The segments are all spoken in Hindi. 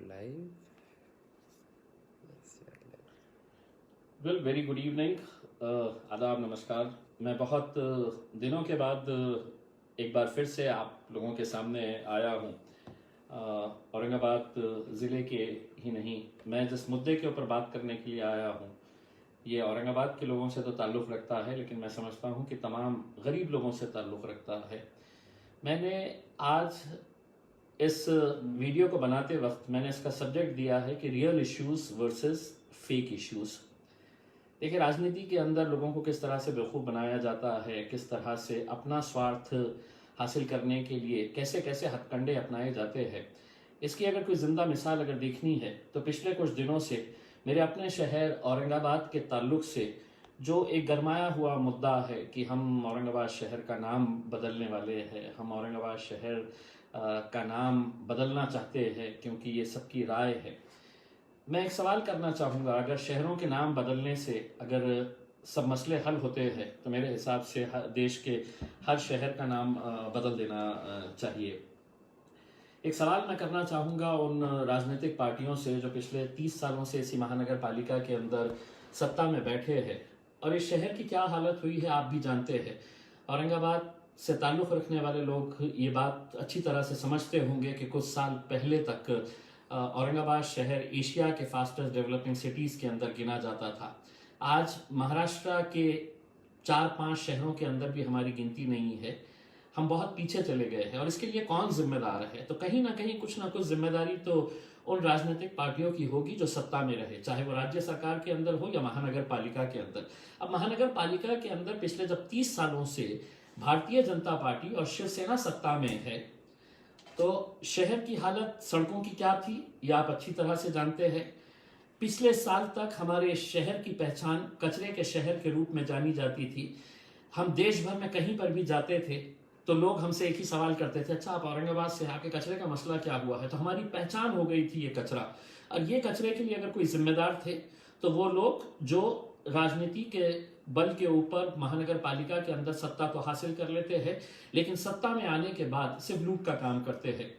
live. Well very good evening, आदाब, नमस्कार। मैं बहुत दिनों के बाद एक बार फिर से आप लोगों के सामने आया हूँ। औरंगाबाद ज़िले के ही नहीं, मैं जिस मुद्दे के ऊपर बात करने के लिए आया हूँ ये औरंगाबाद के लोगों से तो ताल्लुक़ रखता है, लेकिन मैं समझता हूँ कि तमाम गरीब लोगों से ताल्लुक़ रखता है। मैंने आज इस वीडियो को बनाते वक्त मैंने इसका सब्जेक्ट दिया है कि real issues versus fake issues. देखिए, राजनीति के अंदर लोगों को किस तरह से बेवकूफ़ बनाया जाता है, किस तरह से अपना स्वार्थ हासिल करने के लिए कैसे कैसे हथकंडे अपनाए जाते हैं, इसकी अगर कोई ज़िंदा मिसाल अगर देखनी है तो पिछले कुछ दिनों से मेरे अपने शहर औरंगाबाद के ताल्लुक़ से जो एक गरमाया हुआ मुद्दा है कि हम औरंगाबाद शहर का नाम बदलने वाले हैं, हम औरंगाबाद शहर का नाम बदलना चाहते हैं क्योंकि ये सबकी राय है। मैं एक सवाल करना चाहूँगा, अगर शहरों के नाम बदलने से अगर सब मसले हल होते हैं तो मेरे हिसाब से देश के हर शहर का नाम बदल देना चाहिए। एक सवाल मैं करना चाहूँगा उन राजनीतिक पार्टियों से जो पिछले 30 सालों से इसी महानगर पालिका के अंदर सत्ता में बैठे हैं, और इस शहर की क्या हालत हुई है आप भी जानते हैं। औरंगाबाद से ताल्लुक़ रखने वाले लोग ये बात अच्छी तरह से समझते होंगे कि कुछ साल पहले तक औरंगाबाद शहर एशिया के फास्टेस्ट डेवलपिंग सिटीज़ के अंदर गिना जाता था। आज महाराष्ट्र के 4-5 शहरों के अंदर भी हमारी गिनती नहीं है, हम बहुत पीछे चले गए हैं। और इसके लिए कौन जिम्मेदार है? तो कहीं ना कहीं कुछ ना कुछ जिम्मेदारी तो उन राजनीतिक पार्टियों की होगी जो सत्ता में रहे, चाहे वो राज्य सरकार के अंदर हो या महानगर पालिका के अंदर। अब महानगर पालिका के अंदर पिछले जब 30 सालों से भारतीय जनता पार्टी और शिवसेना सत्ता में है तो शहर की हालत सड़कों की क्या थी ये आप अच्छी तरह से जानते हैं। पिछले साल तक हमारे शहर की पहचान कचरे के शहर के रूप में जानी जाती थी। हम देश भर में कहीं पर भी जाते थे तो लोग हमसे एक ही सवाल करते थे, अच्छा आप औरंगाबाद से आके कचरे का मसला क्या हुआ है? तो हमारी पहचान हो गई थी ये कचरा। और ये कचरे के लिए अगर कोई जिम्मेदार थे तो वो लोग जो राजनीति के बल के ऊपर महानगर पालिका के अंदर सत्ता तो हासिल कर लेते हैं, लेकिन सत्ता में आने के बाद सिर्फ लूट का काम करते हैं।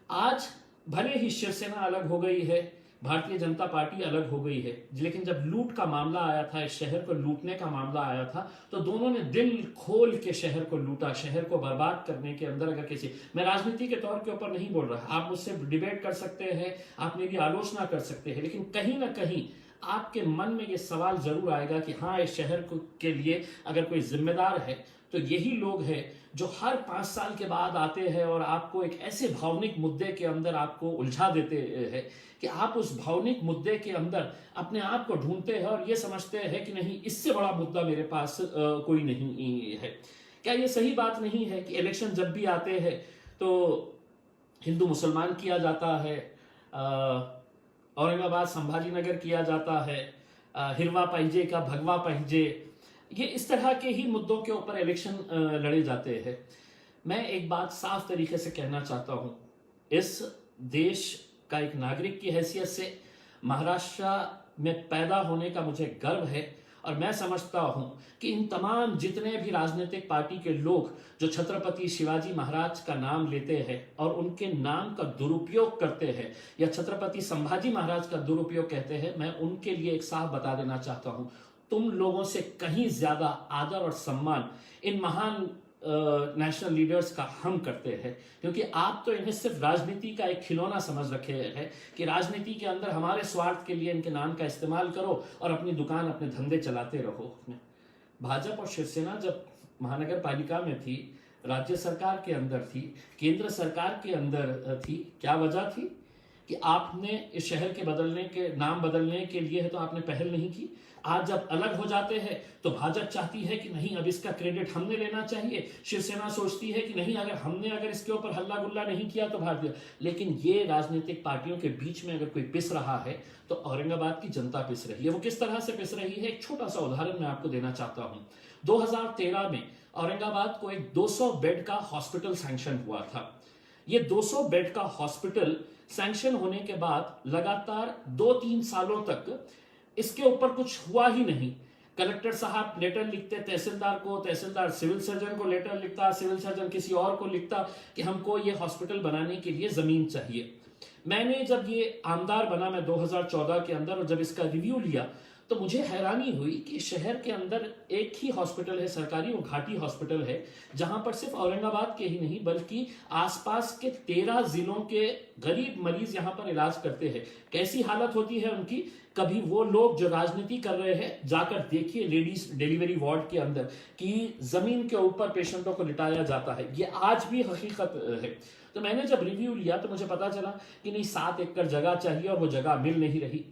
आज भले ही शिवसेना अलग हो गई है, भारतीय जनता पार्टी अलग हो गई है, लेकिन जब लूट का मामला आया था, इस शहर को लूटने का मामला आया था, तो दोनों ने दिल खोल के शहर को लूटा। शहर को बर्बाद करने के अंदर अगर किसी, मैं राजनीति के तौर के ऊपर नहीं बोल रहा, आप मुझसे डिबेट कर सकते हैं, आप मेरी आलोचना कर सकते हैं, लेकिन कहीं ना कहीं आपके मन में ये सवाल जरूर आएगा कि हाँ, इस शहर के लिए अगर कोई जिम्मेदार है तो यही लोग हैं जो हर 5 साल के बाद आते हैं और आपको एक ऐसे भावनिक मुद्दे के अंदर आपको उलझा देते हैं कि आप उस भावनिक मुद्दे के अंदर अपने आप को ढूंढते हैं और ये समझते हैं कि नहीं, इससे बड़ा मुद्दा मेरे पास कोई नहीं है। क्या ये सही बात नहीं है कि इलेक्शन जब भी आते हैं तो हिंदू मुसलमान किया जाता है, औरंगाबाद संभाजी नगर किया जाता है, हिरवा पहिजे का भगवा पहिजे, ये इस तरह के ही मुद्दों के ऊपर इलेक्शन लड़े जाते हैं। मैं एक बात साफ तरीके से कहना चाहता हूं, इस देश का एक नागरिक की हैसियत से महाराष्ट्र में पैदा होने का मुझे गर्व है। और मैं समझता हूं कि इन तमाम जितने भी राजनीतिक पार्टी के लोग जो छत्रपति शिवाजी महाराज का नाम लेते हैं और उनके नाम का दुरुपयोग करते हैं या छत्रपति संभाजी महाराज का दुरुपयोग कहते हैं, मैं उनके लिए एक साफ बता देना चाहता हूं, तुम लोगों से कहीं ज्यादा आदर और सम्मान इन महान नेशनल लीडर्स का हम करते हैं, क्योंकि आप तो इन्हें सिर्फ राजनीति का एक खिलौना समझ रखे हैं कि राजनीति के अंदर हमारे स्वार्थ के लिए इनके नाम का इस्तेमाल करो और अपनी दुकान अपने धंधे चलाते रहो। भाजपा और शिवसेना जब महानगर पालिका में थी, राज्य सरकार के अंदर थी, केंद्र सरकार के अंदर थी, क्या वजह थी कि आपने इस शहर के नाम बदलने के लिए है तो आपने पहल नहीं की। आज जब अलग हो जाते हैं तो भाजपा चाहती है कि नहीं, अब इसका क्रेडिट हमने लेना चाहिए। शिवसेना सोचती है कि नहीं, अगर इसके ऊपर हल्ला गुल्ला नहीं किया तो भारतीय। लेकिन ये राजनीतिक पार्टियों के बीच में अगर कोई पिस रहा है तो औरंगाबाद की जनता पिस रही है। वो किस तरह से पिस रही है, एक छोटा सा उदाहरण मैं आपको देना चाहता हूं। 2013 में औरंगाबाद को एक 200 बेड का हॉस्पिटल सैंक्शन हुआ था। ये 200 बेड का हॉस्पिटल सैंक्शन होने के बाद लगातार 2-3 सालों तक इसके ऊपर कुछ हुआ ही नहीं। कलेक्टर साहब लेटर लिखते तहसीलदार को, तहसीलदार सिविल सर्जन को लेटर लिखता, सिविल सर्जन किसी और को लिखता कि हमको ये हॉस्पिटल बनाने के लिए जमीन चाहिए। मैंने जब ये आमदार बना मैं 2014 के अंदर, और जब इसका रिव्यू लिया तो मुझे हैरानी हुई कि शहर के अंदर एक ही हॉस्पिटल है सरकारी, वो घाटी हॉस्पिटल है, जहां पर सिर्फ औरंगाबाद के ही नहीं बल्कि आसपास के 13 जिलों के गरीब मरीज यहां पर इलाज करते हैं। कैसी हालत होती है उनकी, कभी वो लोग जो राजनीति कर रहे हैं जाकर देखिए लेडीज डिलीवरी वार्ड के अंदर कि जमीन के ऊपर पेशेंटों को लिटाया जाता है, ये आज भी हकीकत है। तो मैंने जब रिव्यू लिया तो मुझे पता चला कि नहीं 7 एकड़ जगह चाहिए और वो जगह मिल नहीं रही।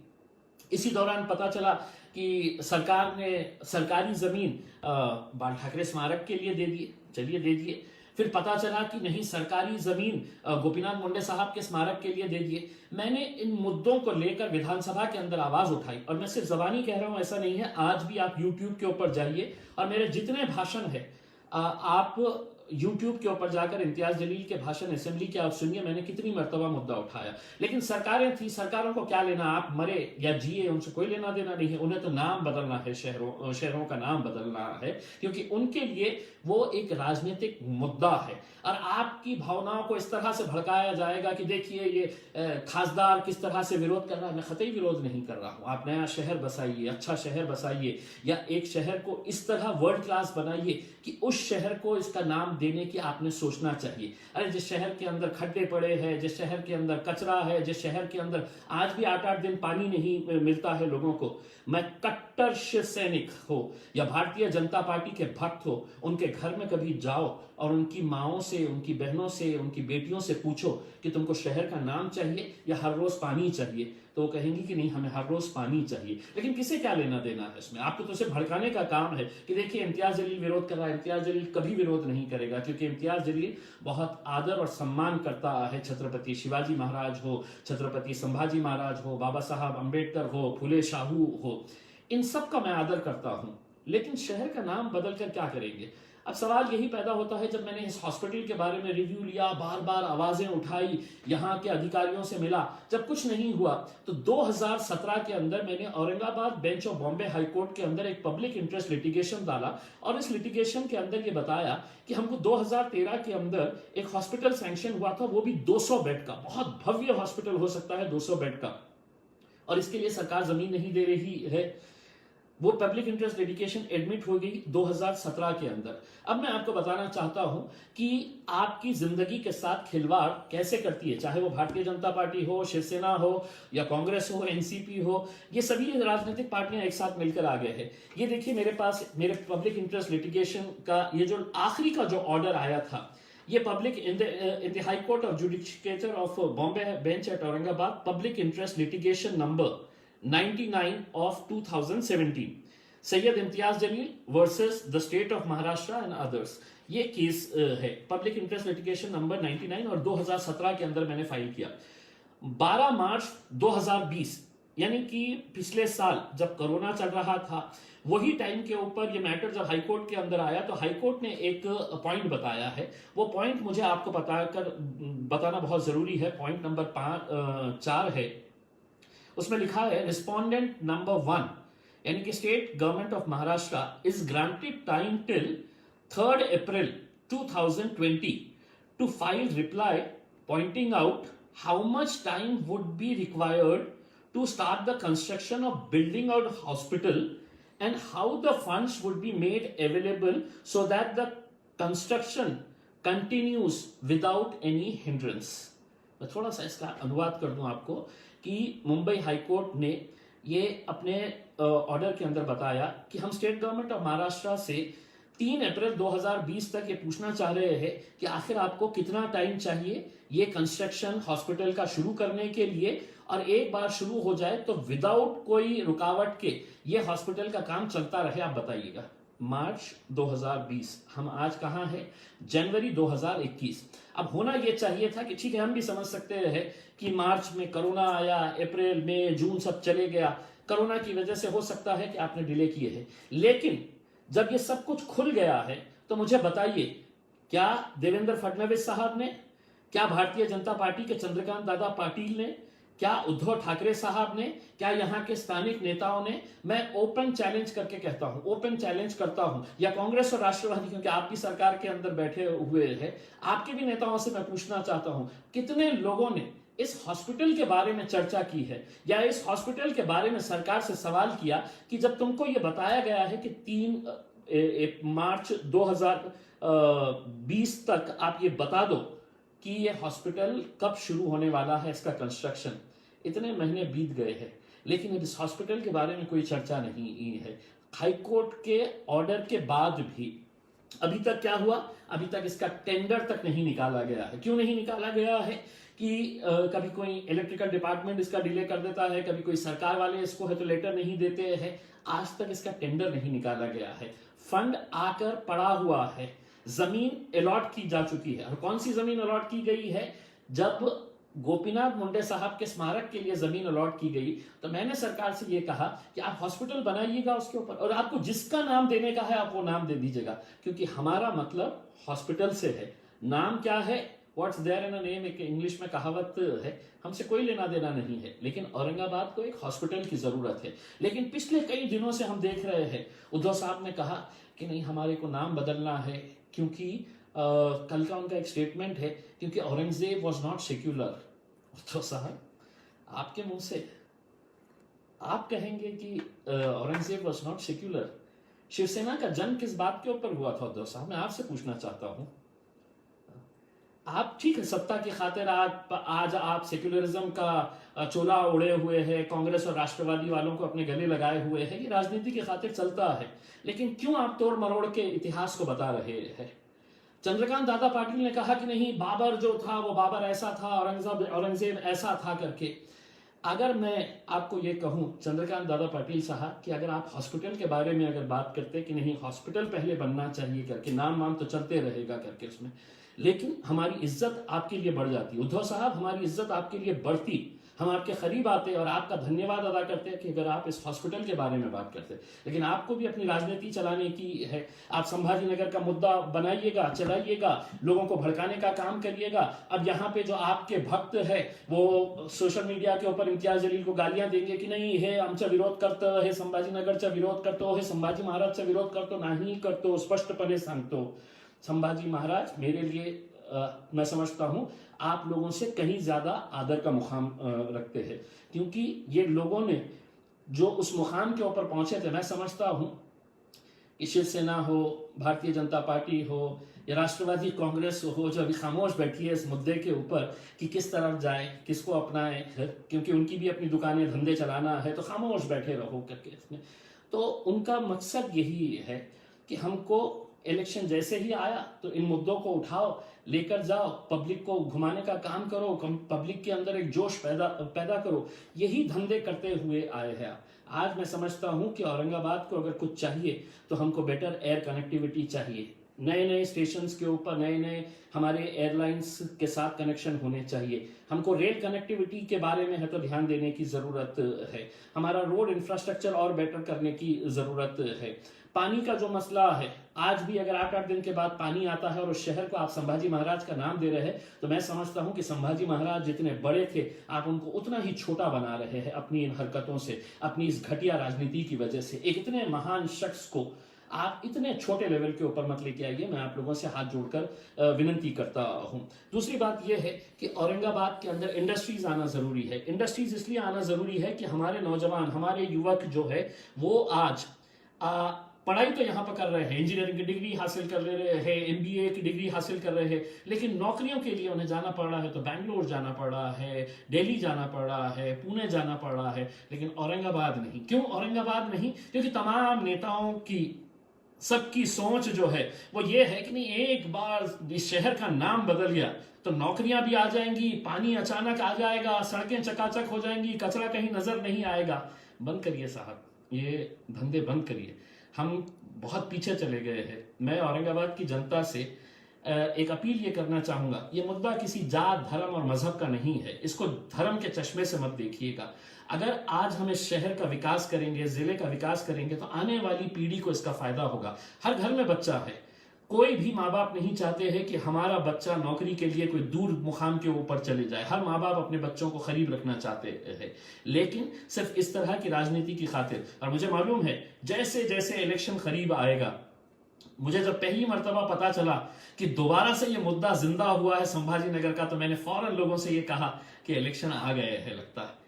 इसी दौरान पता चला कि सरकार ने सरकारी जमीन बाल ठाकरे स्मारक के लिए दे दिए, चलिए दे दिए। फिर पता चला कि नहीं सरकारी जमीन गोपीनाथ मुंडे साहब के स्मारक के लिए दे दिए। मैंने इन मुद्दों को लेकर विधानसभा के अंदर आवाज उठाई, और मैं सिर्फ जबानी कह रहा हूं ऐसा नहीं है, आज भी आप यूट्यूब के ऊपर जाइए और मेरे जितने भाषण है आप यूट्यूब के ऊपर जाकर इम्तियाज जलील के भाषण असेंबली के आप सुनिए, मैंने कितनी मर्तबा मुद्दा उठाया। लेकिन सरकारें थी, सरकारों को क्या लेना, आप मरे या जिए उनसे कोई लेना देना नहीं है। उन्हें तो नाम बदलना है, शहरों का नाम बदलना है, क्योंकि उनके लिए वो एक राजनीतिक मुद्दा है। और आपकी भावनाओं को इस तरह से भड़काया जाएगा कि देखिए ये खासदार किस तरह से विरोध कर रहा है। मैं कतई विरोध नहीं कर रहा हूं। आप नया शहर बसाइए, अच्छा शहर बसाइए, या एक शहर को इस तरह वर्ल्ड क्लास बनाइए कि उस शहर को इसका नाम देने की आपने सोचना चाहिए। अरे जिस शहर के अंदर खड्डे पड़े हैं, जिस शहर के अंदर कचरा है, जिस शहर के अंदर आज भी 8-8 दिन पानी नहीं मिलता है लोगों को, मैं कट्टर शिव सैनिक हो या भारतीय जनता पार्टी के भक्त हो, उनके घर में कभी जाओ और उनकी माओं से, उनकी बहनों से, उनकी बेटियों से पूछो कि तुमको शहर का नाम चाहिए या हर रोज पानी चाहिए, तो वो कहेंगी कि नहीं हमें हर रोज पानी चाहिए। लेकिन किसे क्या लेना देना है इसमें? आपको तो सिर्फ भड़काने का काम है कि देखिए इम्तियाज जलील विरोध कर रहा है। इम्तियाज जलील कभी विरोध नहीं करेगा, क्योंकि इम्तियाज जलील बहुत आदर और सम्मान करता है छत्रपति शिवाजी महाराज हो, छत्रपति संभाजी महाराज हो, बाबा साहब अम्बेडकर हो, फुले शाहू हो, इन सब का मैं आदर करता हूं। लेकिन शहर का नाम बदलकर क्या करेंगे? अब सवाल यही पैदा होता है, जब मैंने इस हॉस्पिटल के बारे में रिव्यू लिया, बार बार आवाजें उठाई, यहाँ के अधिकारियों से मिला, जब कुछ नहीं हुआ तो 2017 के अंदर मैंने Aurangabad bench of Bombay high court के अंदर एक पब्लिक इंटरेस्ट लिटिगेशन डाला, और इस लिटिगेशन के अंदर ये बताया कि हमको 2013 के अंदर एक हॉस्पिटल सैंक्शन हुआ था, वो भी 200 बेड का, बहुत भव्य हॉस्पिटल हो सकता है 200 बेड का, और इसके लिए सरकार जमीन नहीं दे रही है। वो पब्लिक इंटरेस्ट लिटिगेशन एडमिट हो गई 2017 के अंदर। अब मैं आपको बताना चाहता हूं कि आपकी जिंदगी के साथ खिलवाड़ कैसे करती है, चाहे वो भारतीय जनता पार्टी हो, शिवसेना हो, या कांग्रेस हो, एनसीपी हो, ये सभी राजनीतिक पार्टियां एक साथ मिलकर आ गए हैं। ये देखिए मेरे पास मेरे पब्लिक इंटरेस्ट लिटिगेशन का ये जो आखिरी का जो ऑर्डर आया था, ये public in the high court of judiciary of Bombay bench at Aurangabad, public interest litigation number 99 of 2017, Syed Imtiaz Jaleel versus the state of Maharashtra and others, ये केस है पब्लिक इंटरेस्ट लिटिगेशन नंबर 99, और 2017 के अंदर मैंने फाइल किया। 12 मार्च 2020 यानी कि पिछले साल जब कोरोना चल रहा था, वही टाइम के ऊपर ये मैटर जब हाईकोर्ट के अंदर आया, तो हाईकोर्ट ने एक पॉइंट बताया है। वो पॉइंट मुझे आपको बताना बहुत जरूरी है। पॉइंट नंबर 4 है, उसमें लिखा है रिस्पोंडेंट नंबर 1 यानी कि state government of Maharashtra is granted time till 3rd April 2020 to file reply pointing out how much time would be required to start the construction of building out hospital and how the funds would be made available so that the construction continues without any hindrance. मैं थोड़ा सा इसका अनुवाद कर दूं आपको कि मुंबई हाईकोर्ट ने ये अपने ऑर्डर के अंदर बताया कि हम स्टेट गवर्नमेंट ऑफ महाराष्ट्र से 3 अप्रैल 2020 तक ये पूछना चाह रहे हैं कि आखिर आपको कितना टाइम चाहिए ये कंस्ट्रक्शन हॉस्पिटल का शुरू करने के लिए, और एक बार शुरू हो जाए तो विदाउट कोई रुकावट के ये हॉस्पिटल का काम चलता रहे। आप बताइएगा, मार्च 2020, हम आज कहां है, जनवरी 2021। अब होना यह चाहिए था कि ठीक है हम भी समझ सकते हैं कि मार्च में कोरोना आया, अप्रैल मई जून सब चले गया, कोरोना की वजह से हो सकता है कि आपने डिले किए हैं। लेकिन जब ये सब कुछ खुल गया है तो मुझे बताइए, क्या देवेंद्र फडणवीस साहब ने, क्या भारतीय जनता पार्टी के चंद्रकांत दादा पाटिल ने, क्या उद्धव ठाकरे साहब ने, क्या यहाँ के स्थानिक नेताओं ने, मैं ओपन चैलेंज करके कहता हूं, ओपन चैलेंज करता हूं, या कांग्रेस और राष्ट्रवादी, क्योंकि आपकी सरकार के अंदर बैठे हुए हैं, आपके भी नेताओं से मैं पूछना चाहता हूं, कितने लोगों ने इस हॉस्पिटल के बारे में चर्चा की है, या इस हॉस्पिटल के बारे में सरकार से सवाल किया कि जब तुमको यह बताया गया है कि 3 मार्च 2020 तक आप ये बता दो कि ये हॉस्पिटल कब शुरू होने वाला है, इसका कंस्ट्रक्शन, इतने महीने बीत गए हैं, लेकिन इस हॉस्पिटल के बारे में कोई चर्चा नहीं है। हाईकोर्ट के ऑर्डर के बाद भी अभी तक क्या हुआ, अभी तक इसका टेंडर तक नहीं निकाला गया है। क्यों नहीं निकाला गया है कि कभी कोई इलेक्ट्रिकल डिपार्टमेंट इसका डिले कर देता है, कभी कोई सरकार वाले इसको है तो लेटर नहीं देते हैं, आज तक इसका टेंडर नहीं निकाला गया है। फंड आकर पड़ा हुआ है, जमीन अलॉट की जा चुकी है। और कौन सी जमीन अलॉट की गई है? जब गोपीनाथ मुंडे साहब के स्मारक के लिए जमीन अलॉट की गई तो मैंने सरकार से यह कहा कि आप हॉस्पिटल बनाइएगा उसके ऊपर, और आपको जिसका नाम देने का है आप वो नाम दे दीजिएगा, क्योंकि हमारा मतलब हॉस्पिटल से है। नाम क्या है, what's there in a name, एक इंग्लिश में कहावत है, हमसे कोई लेना देना नहीं है, लेकिन औरंगाबाद को एक हॉस्पिटल की जरूरत है। लेकिन पिछले कई दिनों से हम देख रहे हैं, उद्धव साहब ने कहा कि नहीं हमारे को नाम बदलना है, क्योंकि कल का उनका एक स्टेटमेंट है, क्योंकि Aurangzeb was not secular. Uddhav साहब, आपके मुंह से आप कहेंगे कि Aurangzeb was not secular? Shiv Sena का जन्म किस बात के ऊपर हुआ था उद्धव साहब? मैं आपसे पूछना चाहता हूं। आप ठीक है, सत्ता की खातिर आज आप सेक्युलरिज्म का चोला ओढ़े हुए हैं, कांग्रेस और राष्ट्रवादी वालों को अपने गले लगाए हुए हैं, ये राजनीति की खातिर चलता है, लेकिन क्यों आप तोड़ मरोड़ के इतिहास को बता रहे हैं? चंद्रकांत दादा पाटिल ने कहा कि नहीं बाबर जो था वो बाबर ऐसा था, औरंगजेब ऐसा था करके। अगर मैं आपको ये कहूं चंद्रकांत दादा पाटिल साहब कि अगर आप हॉस्पिटल के बारे में अगर बात करते कि नहीं हॉस्पिटल पहले बनना चाहिए करके, नाम तो चलते रहेगा करके उसमें, लेकिन हमारी इज्जत आपके लिए बढ़ जाती। उद्धव साहब, हमारी इज्जत आपके लिए बढ़ती, हम आपके करीब आते और आपका धन्यवाद अदा करते हैं कि अगर आप इस हॉस्पिटल के बारे में बात करते। लेकिन आपको भी अपनी राजनीति चलाने की है, आप संभाजी नगर का मुद्दा बनाइएगा, चलाइएगा, लोगों को भड़काने का काम करिएगा। अब यहाँ पे जो आपके भक्त है वो सोशल मीडिया के ऊपर इम्तियाज जलील को गालियां देंगे कि नहीं हे आमचा विरोध करतो, हे संभाजी नगरचा विरोध करतो, हे संभाजी महाराजचा विरोध करतो, नाही करतो, स्पष्टपणे सांगतो। संभाजी महाराज मेरे लिए मैं समझता हूं आप लोगों से कहीं ज्यादा आदर का मुकाम रखते हैं, क्योंकि ये लोगों ने जो उस मुकाम के ऊपर पहुंचे थे, मैं समझता हूं कि शिवसेना हो, भारतीय जनता पार्टी हो या राष्ट्रवादी कांग्रेस हो, जो अभी खामोश बैठी है इस मुद्दे के ऊपर कि किस तरफ जाए, किसको अपनाए, क्योंकि उनकी भी अपनी दुकानें धंधे चलाना है, तो खामोश बैठे रहो करके इसमें, तो उनका मकसद यही है कि हमको इलेक्शन जैसे ही आया तो इन मुद्दों को उठाओ, लेकर जाओ, पब्लिक को घुमाने का काम करो, पब्लिक के अंदर एक जोश पैदा करो, यही धंधे करते हुए आए हैं। आज मैं समझता हूं कि औरंगाबाद को अगर कुछ चाहिए तो हमको बेटर एयर कनेक्टिविटी चाहिए, नए स्टेशन के ऊपर नए हमारे एयरलाइंस के साथ कनेक्शन होने चाहिए, हमको रेल कनेक्टिविटी के बारे में है तो ध्यान देने की जरूरत है, हमारा रोड इंफ्रास्ट्रक्चर और बेटर करने की जरूरत है। पानी का जो मसला है, आज भी अगर 8-8 दिन के बाद पानी आता है और उस शहर को आप संभाजी महाराज का नाम दे रहे हैं, तो मैं समझता हूं कि संभाजी महाराज जितने बड़े थे आप उनको उतना ही छोटा बना रहे हैं अपनी इन हरकतों से, अपनी इस घटिया राजनीति की वजह से। एक इतने महान शख्स को आप इतने छोटे लेवल के ऊपर मत लेके आइए, मैं आप लोगों से हाथ जोड़कर विनती करता हूं। दूसरी बात यह है कि औरंगाबाद के अंदर इंडस्ट्रीज आना जरूरी है। इंडस्ट्रीज इसलिए आना जरूरी है कि हमारे नौजवान, हमारे युवक जो है वो आज पढ़ाई तो यहाँ पर कर रहे हैं, इंजीनियरिंग की डिग्री हासिल कर रहे हैं, MBA की डिग्री हासिल कर रहे हैं, लेकिन नौकरियों के लिए उन्हें जाना पड़ रहा है तो बैंगलोर जाना पड़ रहा है, दिल्ली जाना पड़ रहा है, पुणे जाना पड़ रहा है, लेकिन औरंगाबाद नहीं। क्यों औरंगाबाद नहीं? क्योंकि तमाम नेताओं की सबकी सोच जो है वो ये है कि नहीं एक बार इस शहर का नाम बदल गया तो नौकरियां भी आ जाएंगी, पानी अचानक आ जाएगा, सड़कें चकाचक हो जाएंगी, कचरा कहीं नजर नहीं आएगा। बंद करिए साहब, ये धंधे बंद करिए, हम बहुत पीछे चले गए हैं। मैं औरंगाबाद की जनता से एक अपील ये करना चाहूंगा, ये मुद्दा किसी जात, धर्म और मजहब का नहीं है, इसको धर्म के चश्मे से मत देखिएगा। अगर आज हम इस शहर का विकास करेंगे, जिले का विकास करेंगे, तो आने वाली पीढ़ी को इसका फायदा होगा। हर घर में बच्चा है, कोई भी माँ बाप नहीं चाहते हैं कि हमारा बच्चा नौकरी के लिए कोई दूर मुकाम के ऊपर चले जाए। हर माँ बाप अपने बच्चों को करीब रखना चाहते हैं, लेकिन सिर्फ इस तरह की राजनीति की खातिर। और मुझे मालूम है जैसे जैसे इलेक्शन करीब आएगा, मुझे जब पहली मर्तबा पता चला कि दोबारा से ये मुद्दा जिंदा हुआ है संभाजी नगर का, तो मैंने फौरन लोगों से ये कहा कि इलेक्शन आ गए हैं लगता है।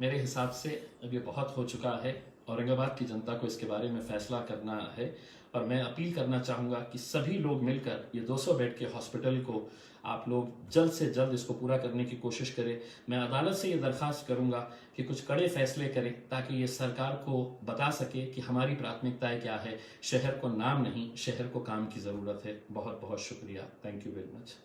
मेरे हिसाब से अब ये बहुत हो चुका है। औरंगाबाद की जनता को इसके बारे में फैसला करना है, और मैं अपील करना चाहूँगा कि सभी लोग मिलकर ये 200 बेड के हॉस्पिटल को आप लोग जल्द से जल्द इसको पूरा करने की कोशिश करें। मैं अदालत से ये दरख्वास्त करूँगा कि कुछ कड़े फैसले करें, ताकि ये सरकार को बता सके कि हमारी प्राथमिकताएं क्या है। शहर को नाम नहीं, शहर को काम की ज़रूरत है। बहुत बहुत शुक्रिया। Thank you very much.